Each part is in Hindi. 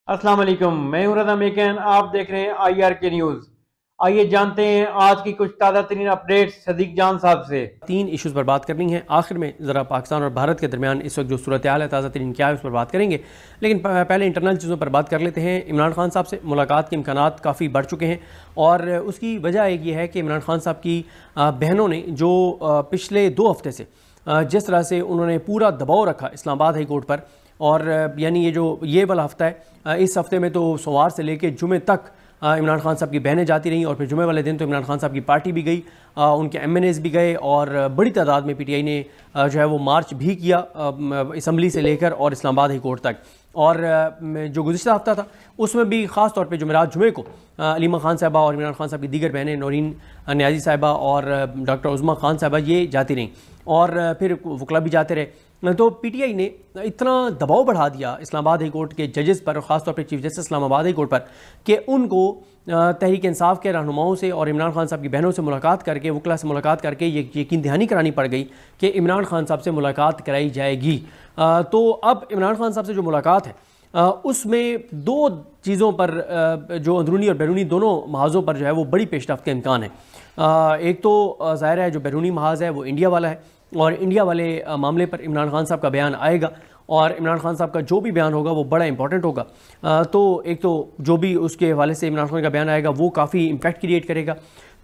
अस्सलाम वालेकुम, मैं हूं रज़ा मेकन। आप देख रहे हैं IRK न्यूज़। आइए जानते हैं आज की कुछ ताज़ा तरीन अपडेट्स सदीक जान साहब से। 3 इश्यूज़ पर बात करनी है। आखिर में ज़रा पाकिस्तान और भारत के दरमियान इस वक्त जो सूरत हाल है ताज़ा तरीन क्या है उस पर बात करेंगे, लेकिन पहले इंटरनल चीज़ों पर बात कर लेते हैं। इमरान खान साहब से मुलाकात के इम्कानात काफ़ी बढ़ चुके हैं और उसकी वजह एक ये है कि इमरान खान साहब की बहनों ने जो पिछले 2 हफ्ते से जिस तरह से उन्होंने पूरा दबाव रखा इस्लामाबाद हाई कोर्ट पर, और यानी ये वाला हफ्ता है, इस हफ्ते में तो सोमवार से लेकर जुमे तक इमरान खान साहब की बहनें जाती रहीं और फिर जुमे वाले दिन तो इमरान खान साहब की पार्टी भी गई, उनके MNAs भी गए और बड़ी तादाद में PTI ने जो है वो मार्च भी किया असम्बली से लेकर और इस्लामाबाद हाई कोर्ट तक। और जो गुज़िश्ता हफ्ता था उसमें भी ख़ास तौर पे जुमेरात जुमे को अलीमा खान साहबा और इमरान खान साहब की दीगर बहनें नौरीन न्याजी साहिबा और डॉक्टर उज़्मा खान साहिबा ये जाती रहीं और फिर वकला भी जाते रहे। तो PTI ने इतना दबाव बढ़ा दिया इस्लामाबाद हाई कोर्ट के जजेस पर, ख़ासतौर पर chief justice Islamabad high court पर, कि उनको तहरीक इंसाफ के रहनुमाओं से और इमरान खान साहब की बहनों से मुलाकात करके, वकला से मुलाकात करके ये यकीन दहानी करानी पड़ गई कि इमरान खान साहब से मुलाकात कराई जाएगी। तो अब इमरान खान साहब से जो मुलाकात है उसमें 2 चीज़ों पर जो अंदरूनी और बैरूनी दोनों महाज़ों पर जो है वो बड़ी पेशरफ्त का इम्कान है। एक तो ज़ाहिर है जो बैरूनी महाज़ है वो इंडिया वाला है और इंडिया वाले मामले पर इमरान खान साहब का बयान आएगा और इमरान खान साहब का जो भी बयान होगा वो बड़ा इंपॉर्टेंट होगा। तो एक तो जो भी उसके हवाले से इमरान खान का बयान आएगा वो काफ़ी इम्पैक्ट क्रिएट करेगा।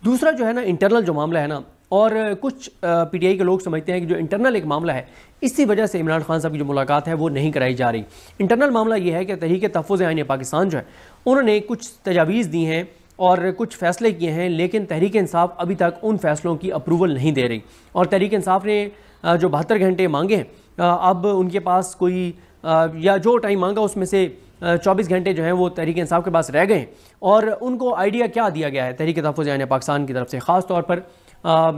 दूसरा जो है ना, इंटरनल जो मामला है ना, और कुछ PTI के लोग समझते हैं कि जो इंटरनल एक मामला है इसी वजह से इमरान खान साहब की जो मुलाकात है वो नहीं कराई जा रही। इंटरनल मामला ये है कि तहरीक तहफ़्फ़ुज़ आईन पाकिस्तान जो है उन्होंने कुछ तजावीज़ दी हैं और कुछ फ़ैसले किए हैं, लेकिन तहरीक इंसाफ अभी तक उन फ़ैसलों की अप्रूवल नहीं दे रही। और तहरीक इंसाफ ने जो 72 घंटे मांगे हैं, अब उनके पास कोई या जो टाइम मांगा उसमें से 24 घंटे जो हैं वो तहरीक इंसाफ के पास रह गए हैं। और उनको आइडिया क्या दिया गया है तहरीक तहफ़्फ़ुज़ आईन पाकिस्तान की तरफ से, ख़ास तौर पर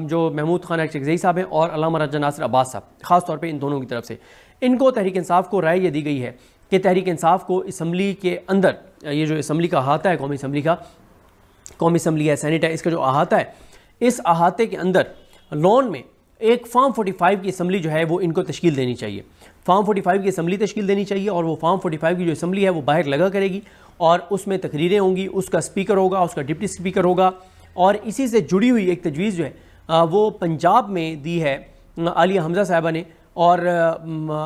जो महमूद खान अरशकज़ई साहब हैं और अल्लामा राजा नासिर अब्बास साहब, ख़ास तौर पर इन दोनों की तरफ से इनको तहरीक इंसाफ को राय ये दी गई है कि तहरीक इंसाफ को असम्बली के अंदर, ये जो असम्बली का अहाता है, कौमी असम्बली का, कौमी असम्बली है, सेनेट है, इसका जो अहाता है, इस अहाते के अंदर लॉन में एक फार्म 45 की असम्बली जो है वो इनको तश्कील देनी चाहिए। फार्म 45 की असम्बली तश्कील देनी चाहिए और वो फार्म 45 की जो असम्बली है वो बाहर लगा करेगी और उसमें तकरीरें होंगी, उसका स्पीकर होगा, उसका डिप्टी स्पीकर होगा। और इसी से जुड़ी हुई एक तजवीज़ जो है वो पंजाब में दी है आलिया हमज़ा साहिबा ने, और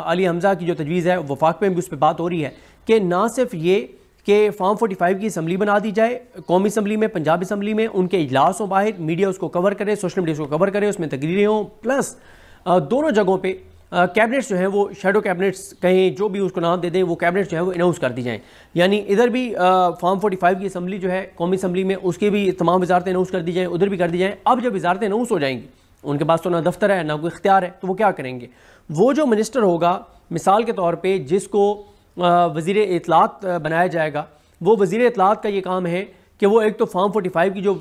आलिया हमज़ा की जो तजवीज़ है वफाक में भी उस पर बात हो रही है कि ना सिर्फ ये कि फार्म 45 की असम्बली बना दी जाए कौमी असम्बली में, पंजाब असम्बली में, उनके इजलास हों बाहर, मीडिया उसको कवर करे, सोशल मीडिया उसको कवर करे, उसमें तकरीरें हों, प्लस दोनों जगहों पे कैबिनेट्स जो हैं वो शैडो कैबिनेट्स कहें, जो भी उसको नाम दे दें, वो कैबिनेट्स जो है वो अनाउंस कर दी जाएँ। यानी इधर भी फार्म 45 की असम्बली जो है कौमी असम्बली में, उसकी भी तमाम वजारतें अनाउंस कर दी जाएँ, उधर भी कर दी जाएँ। अब जब वजारतें अनाउंस हो जाएंगी, उनके पास तो ना दफ्तर है ना कोई इख्तियार है, तो वो क्या करेंगे? वो जो मिनिस्टर होगा मिसाल के तौर पर जिसको वज़ीर इत्तलात बनाया जाएगा, वो वज़ीर इत्तलात का ये काम है कि वो एक तो फार्म 45 की जो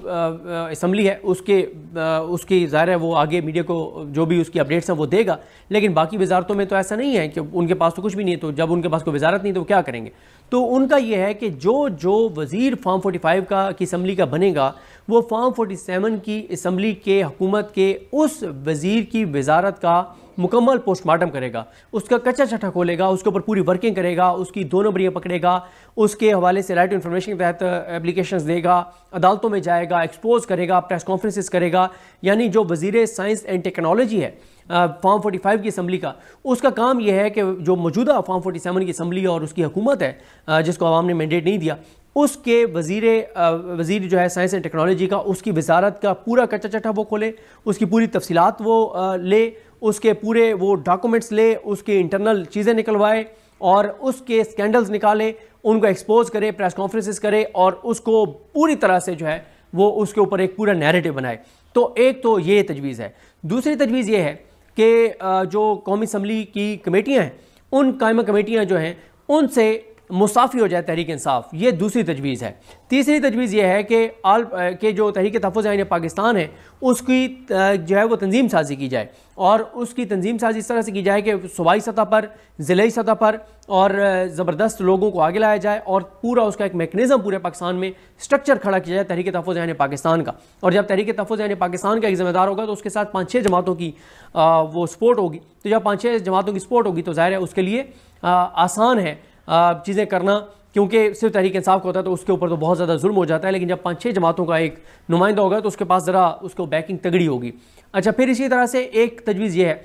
असम्बली है उसकी ज़ाहिर है वो आगे मीडिया को जो भी उसकी अपडेट्स हैं वो देगा, लेकिन बाकी वजारतों में तो ऐसा नहीं है कि उनके पास तो कुछ भी नहीं है। तो जब उनके पास कोई वजारत नहीं तो वो क्या करेंगे? तो उनका ये है कि जो वज़ीर फार्म 45 की असम्बली का बनेगा वो फार्म 47 की असम्बली के हुकूमत के उस वज़ीर की वजारत का मुकम्मल पोस्टमार्टम करेगा, उसका कच्चा छठा खोलेगा, उसके ऊपर पूरी वर्किंग करेगा, उसकी 2 नंबरियाँ पकड़ेगा, उसके हवाले से राइट टू इन्फॉर्मेशन के तहत एप्लीकेशंस देगा, अदालतों में जाएगा, एक्सपोज करेगा, प्रेस कॉन्फ्रेंसेस करेगा। यानी जो वज़ीर साइंस एंड टेक्नोलॉजी है फार्म 45 की असम्बली का, उसका काम यह है कि जो मौजूदा फार्म 47 की असम्बली और उसकी हुकूमत है जिसको आवाम ने मैंडेट नहीं दिया, उसके वज़ीर जो है साइंस एंड टेक्नोलॉजी का, उसकी वजारत का पूरा कच्चा चट्टा वो खोले, उसकी पूरी तफसीलात वो ले, उसके पूरे वो डॉक्यूमेंट्स ले, उसके इंटरनल चीज़ें निकलवाए और उसके स्कैंडल्स निकाले, उनको एक्सपोज करे, प्रेस कॉन्फ्रेंसेस करे और उसको पूरी तरह से जो है वो उसके ऊपर एक पूरा नैरेटिव बनाए। तो एक तो ये तजवीज़ है। दूसरी तजवीज़ ये है कि जो कौमी असम्बली की कमेटियाँ हैं, उन कायमा कमेटियाँ जो हैं उनसे मुसाफ़ी हो जाए तहरीक इंसाफ, ये दूसरी तजवीज़ है। तीसरी तजवीज़ ये है कि जो तहरीक तहफ़्फ़ुज़ आईन पाकिस्तान है उसकी जो है वो तंजीम साजी की जाए, और उसकी तंजीम साजी इस तरह से की जाए कि सूबाई सतह पर, ज़िलाई सतह पर और ज़बरदस्त लोगों को आगे लाया जाए और पूरा उसका एक मैकेनिज़्म पूरे पाकिस्तान में स्ट्रक्चर खड़ा किया जाए तहरीक तहफ़्फ़ुज़ आईन पाकिस्तान का। और जब तहरीक तहफ़्फ़ुज़ आईन पाकिस्तान का एक ज़िम्मेदार होगा तो उसके साथ 5-6 जमातों की वो सपोर्ट होगी। तो जब 5-6 जमातों की सपोर्ट होगी तो ज़ाहिर है उसके लिए आसान है चीज़ें करना क्योंकि सिर्फ तहरीक इंसाफ का होता है तो उसके ऊपर तो बहुत ज़्यादा जुल्म हो जाता है, लेकिन जब 5-6 जमातों का एक नुमाइंदा होगा तो उसके पास ज़रा उसको बैकिंग तगड़ी होगी। अच्छा, फिर इसी तरह से एक तजवीज़ ये है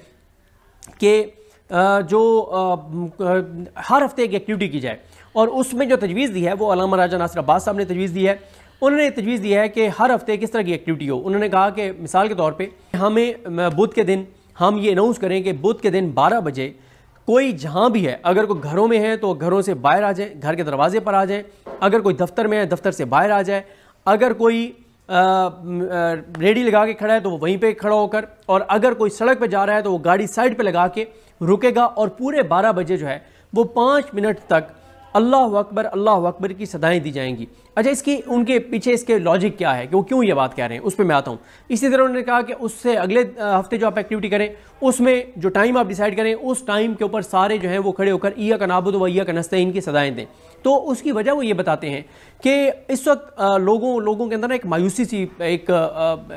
कि हर हफ्ते एक एक्टिविटी की जाए, और उसमें जो तजवीज़ दी है वो अल्लामा राजा नासिर अब्बास साहब ने तजवीज़ दी है। उन्होंने तजवीज़ दी है कि हर हफ्ते किस तरह की एक्टिविटी हो। उन्होंने कहा कि मिसाल के तौर पे हमें बुध के दिन हम ये अनाउंस करें कि बुध के दिन 12 बजे कोई जहाँ भी है, अगर कोई घरों में है तो घरों से बाहर आ जाए, घर के दरवाजे पर आ जाए, अगर कोई दफ्तर में है दफ्तर से बाहर आ जाए, अगर कोई रेडी लगा के खड़ा है तो वो वहीं पे खड़ा होकर, और अगर कोई सड़क पे जा रहा है तो वो गाड़ी साइड पे लगा के रुकेगा, और पूरे 12 बजे जो है वो 5 मिनट तक अल्लाह अकबर की सदाएं दी जाएंगी। अच्छा, इसकी उनके पीछे इसके लॉजिक क्या है कि वो क्यों ये बात कह रहे हैं, उस पर मैं आता हूँ। इसी तरह उन्होंने कहा कि उससे अगले हफ्ते जो आप एक्टिविटी करें उसमें जो टाइम आप डिसाइड करें उस टाइम के ऊपर सारे जो हैं वो खड़े होकर इय्याका नाअबुदु व इय्याका नस्तईन की सदाएं दें। तो उसकी वजह वो ये बताते हैं कि इस वक्त लोगों के अंदर ना एक मायूसी सी एक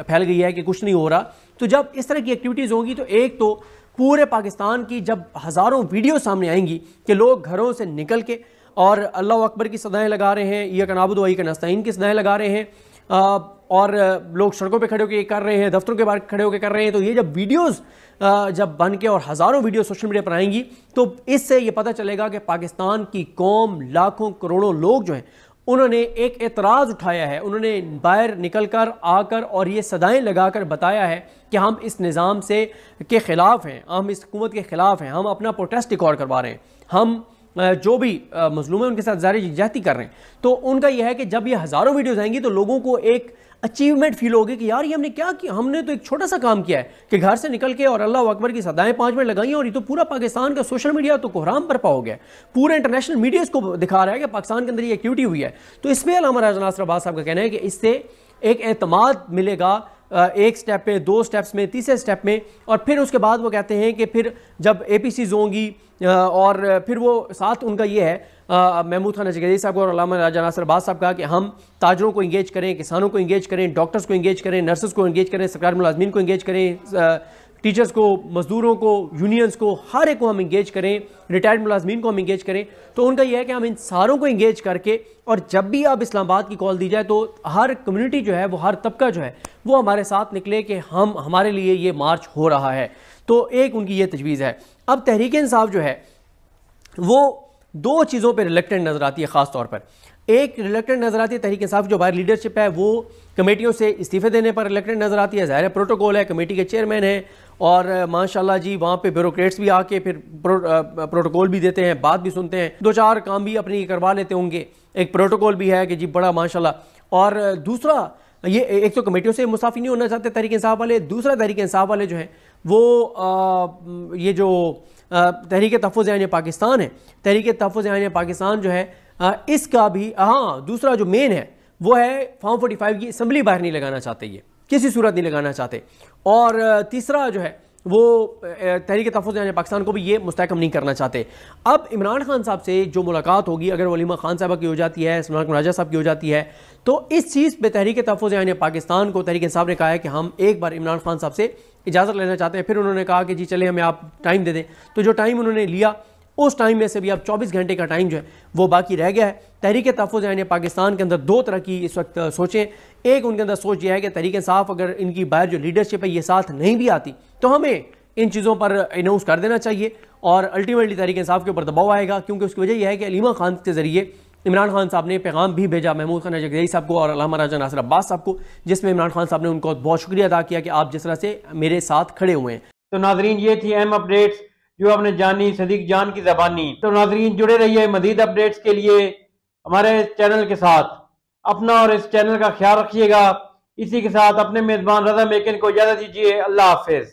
फैल गई है कि कुछ नहीं हो रहा। तो जब इस तरह की एक्टिविटीज़ होंगी तो एक तो पूरे पाकिस्तान की जब हज़ारों वीडियो सामने आएंगी कि लोग घरों से निकल के और अल्लाह अकबर की सदाएं लगा रहे हैं, इय्याका नाअबुदु व इय्याका नस्तईन की सदाएं लगा रहे हैं, और लोग सड़कों पे खड़े होकर कर रहे हैं, दफ्तरों के बाहर खड़े होकर कर रहे हैं। तो ये जब वीडियोस जब बन के और हज़ारों वीडियो सोशल मीडिया पर आएंगी तो इससे ये पता चलेगा कि पाकिस्तान की कौम, लाखों करोड़ों लोग जो हैं उन्होंने एक एतराज़ उठाया है, उन्होंने बाहर निकल कर आकर और ये सदाएं लगाकर बताया है कि हम इस निज़ाम से के ख़िलाफ़ हैं, हम इस हुकूमत के ख़िलाफ़ हैं, हम अपना प्रोटेस्ट रिकॉर्ड करवा रहे हैं, हम जो भी मजलूम है उनके साथ ज़ाहिर जिहादी कर रहे हैं। तो उनका यह है कि जब ये हज़ारों वीडियोज़ आएंगी तो लोगों को एक अचीवमेंट फील होगी कि यार ये हमने क्या किया, हमने तो एक छोटा सा काम किया है कि घर से निकल के और अल्लाह अकबर की सदाएं 5 मिनट लगाई, और ये तो पूरा पाकिस्तान का सोशल मीडिया तो कोहराम बरपा हो गया, पूरा इंटरनेशनल मीडिया इसको दिखा रहा है कि पाकिस्तान के अंदर ये एक्टिविटी हुई है। तो इसमें अल्लामा राजा नासिर अब्बास साहब का कहना है कि इससे एक एतमाद मिलेगा, एक स्टेप पे, 2 स्टेप्स में, तीसरे स्टेप में, और फिर उसके बाद वो कहते हैं कि फिर जब APCs होंगी और फिर वो साथ उनका ये है महमूद खान अजगरी साहब और अल्लामा राजा नासिर अब्बास साहब कहा कि हम ताजरों को इंगेज करें, किसानों को इंगेज करें, डॉक्टर्स को इंगेज करें, नर्सेस को इंगेज करें, सरकारी मुलाजमीन को इंगेज करें, टीचर्स को, मजदूरों को, यूनियंस को, हर एक को हम इंगेज करें, रिटायर्ड मुलाजमीन को हम इंगेज करें। तो उनका यह है कि हम इन सारों को इंगेज करके, और जब भी अब इस्लामाबाद की कॉल दी जाए तो हर कम्युनिटी जो है वो, हर तबका जो है वो हमारे साथ निकले कि हमारे लिए ये मार्च हो रहा है। तो एक उनकी ये तजवीज़ है। अब तहरीक इंसाफ जो है वो 2 चीज़ों पर रिलेक्टेंट नज़र आती है ख़ास तौर पर। एक रिलेक्टेंट नज़र आती है तहरीक इंसाफ जो बाहर लीडरशिप है वो कमेटियों से इस्तीफ़े देने पर रिलेक्टेंट नज़र आती है। ज़ाहिर है प्रोटोकॉल है, कमेटी के चेयरमैन हैं और माशाल्लाह जी वहाँ पे ब्यूरोक्रेट्स भी आके फिर प्रोटोकॉल भी देते हैं, बात भी सुनते हैं, 2-4 काम भी अपनी करवा लेते होंगे। एक प्रोटोकॉल भी है कि जी बड़ा माशाल्लाह। और दूसरा ये एक तो कमेटियों से मुसाफी नहीं होना चाहते तहरीक इंसाफ वाले, दूसरा तहरीक इंसाफ वाले जो हैं वो ये जो तहरीक तहफ़्फ़ुज़ यानी पाकिस्तान है, तहरीक तहफ़्फ़ुज़ यानी पाकिस्तान जो है इसका भी दूसरा जो मेन है वो है फॉर्म 45 की असम्बली बाहर नहीं लगाना चाहते, ये किसी सूरत नहीं लगाना चाहते। और तीसरा जो है वो तहरीक तहफ़्फ़ुज़ यानी पाकिस्तान को भी ये मुस्तहकम नहीं करना चाहते। अब इमरान खान साहब से जो मुलाकात होगी, अगर वलीमा खान साहब की हो जाती है, सलमान राजा साहब की हो जाती है, तो इस चीज़ पे तहरीक तहफ़्फ़ुज़ यानी पाकिस्तान को तहरीक इंसाफ ने कहा है कि हम एक बार इमरान खान साहब से इजाज़त लेना चाहते हैं। फिर उन्होंने कहा कि जी चले हमें आप टाइम दे दें। तो जो टाइम उन्होंने लिया उस टाइम में से भी अब 24 घंटे का टाइम जो है वो बाकी रह गया है। तहरीक तहफ़्फ़ुज़ यानी पाकिस्तान के अंदर 2 तरह की इस वक्त सोचें। एक उनके अंदर सोच ये है कि तहरीक इंसाफ अगर इनकी बाहर जो लीडरशिप है ये साथ नहीं भी आती तो हमें इन चीज़ों पर अनाउंस कर देना चाहिए और अल्टीमेटली तहरीक इंसाफ के ऊपर दबाव आएगा, क्योंकि उसकी वजह यह है कि अलीमा खान के ज़रिए इमरान खान साहब ने पैगाम भी भेजा महमूद खान अजगरी साहब को और अल्लामा राजा नासिर अब्बास साहब को, जिसमें इमरान खान साहब ने उनको बहुत शुक्रिया अदा किया कि आप जिस तरह से मेरे साथ खड़े हुए हैं। तो नाजरीन ये थी अहम अपडेट्स जो आपने जानी सदीक जान की ज़बानी। तो नाजरीन जुड़े रहिए मज़ीद अपडेट्स के लिए हमारे चैनल के साथ। अपना और इस चैनल का ख्याल रखिएगा। इसी के साथ अपने मेज़बान रज़ा मेकन को इजाज़त दीजिए। अल्लाह हाफिज़।